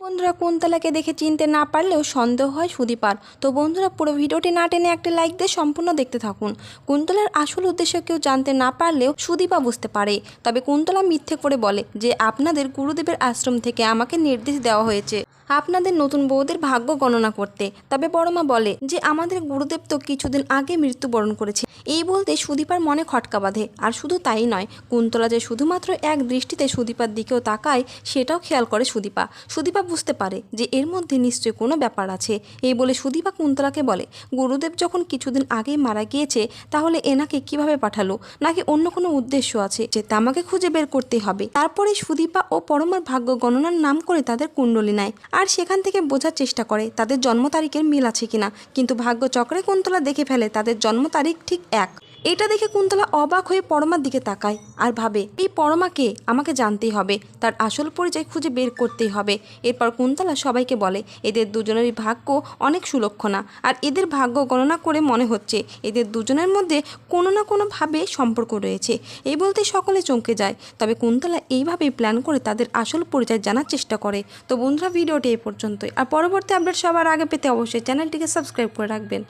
বন্ধুরা কুন্তলাকে দেখে চিনতে না পারলেও সন্দেহ হয় সুদীপার। তো বন্ধুরা পুরো ভিডিওটি না টেনে একটা লাইক দিয়ে সম্পূর্ণ দেখতে থাকুন। কুন্তলার আসল উদ্দেশ্য কেউ জানতে না পারলেও সুদীপা বুঝতে পারে। তবে কুন্তলা মিথ্যে করে বলে যে আপনাদের গুরুদেবের আশ্রম থেকে আমাকে নির্দেশ দেওয়া হয়েছে আপনাদের নতুন বউদের ভাগ্য গণনা করতে। তবে বড়মা বলে যে আমাদের গুরুদেব তো কিছুদিন আগে মৃত্যুবরণ করেছে। এই বলতে সুদীপার মনে খটকা বাঁধে। আর শুধু তাই নয়, কুন্তলা যে শুধুমাত্র এক দৃষ্টিতে সুদীপার দিকেও তাকায় সেটাও খেয়াল করে সুদীপা। সুদীপা বুঝতে পারে যে এর মধ্যে নিশ্চয়ই কোনো ব্যাপার আছে। এই বলে সুদীপা কুন্তলাকে বলে গুরুদেব যখন কিছুদিন আগেই মারা গিয়েছে তাহলে এনাকে কিভাবে পাঠালো, নাকি অন্য কোনো উদ্দেশ্য আছে যে তা আমাকে খুঁজে বের করতে হবে। তারপরে সুদীপা ও পরমার ভাগ্য গণনার নাম করে তাদের কুণ্ডলী নেয় আর সেখান থেকে বোঝার চেষ্টা করে তাদের জন্ম তারিখের মিল আছে কিনা। কিন্তু ভাগ্য চক্রে কুন্তলা দেখে ফেলে তাদের জন্ম তারিখ ঠিক এক। এটা দেখে কুন্তলা অবাক হয়ে পরমার দিকে তাকায় আর ভাবে এই পরমাকে আমাকে জানতেই হবে, তার আসল পরিচয় খুঁজে বের করতেই হবে। এরপর কুন্তলা সবাইকে বলে এদের দুজনেরই ভাগ্য অনেক সুলক্ষণা আর এদের ভাগ্য গণনা করে মনে হচ্ছে এদের দুজনের মধ্যে কোনো না কোনোভাবে সম্পর্ক রয়েছে। এই বলতে সকলে চমকে যায়। তবে কুন্তলা এইভাবেই প্ল্যান করে তাদের আসল পরিচয় জানার চেষ্টা করে। তো বন্ধুরা ভিডিওটি এই পর্যন্তই। আর পরবর্তী আপডেট সবার আগে পেতে অবশ্যই চ্যানেলটিকে সাবস্ক্রাইব করে রাখবেন।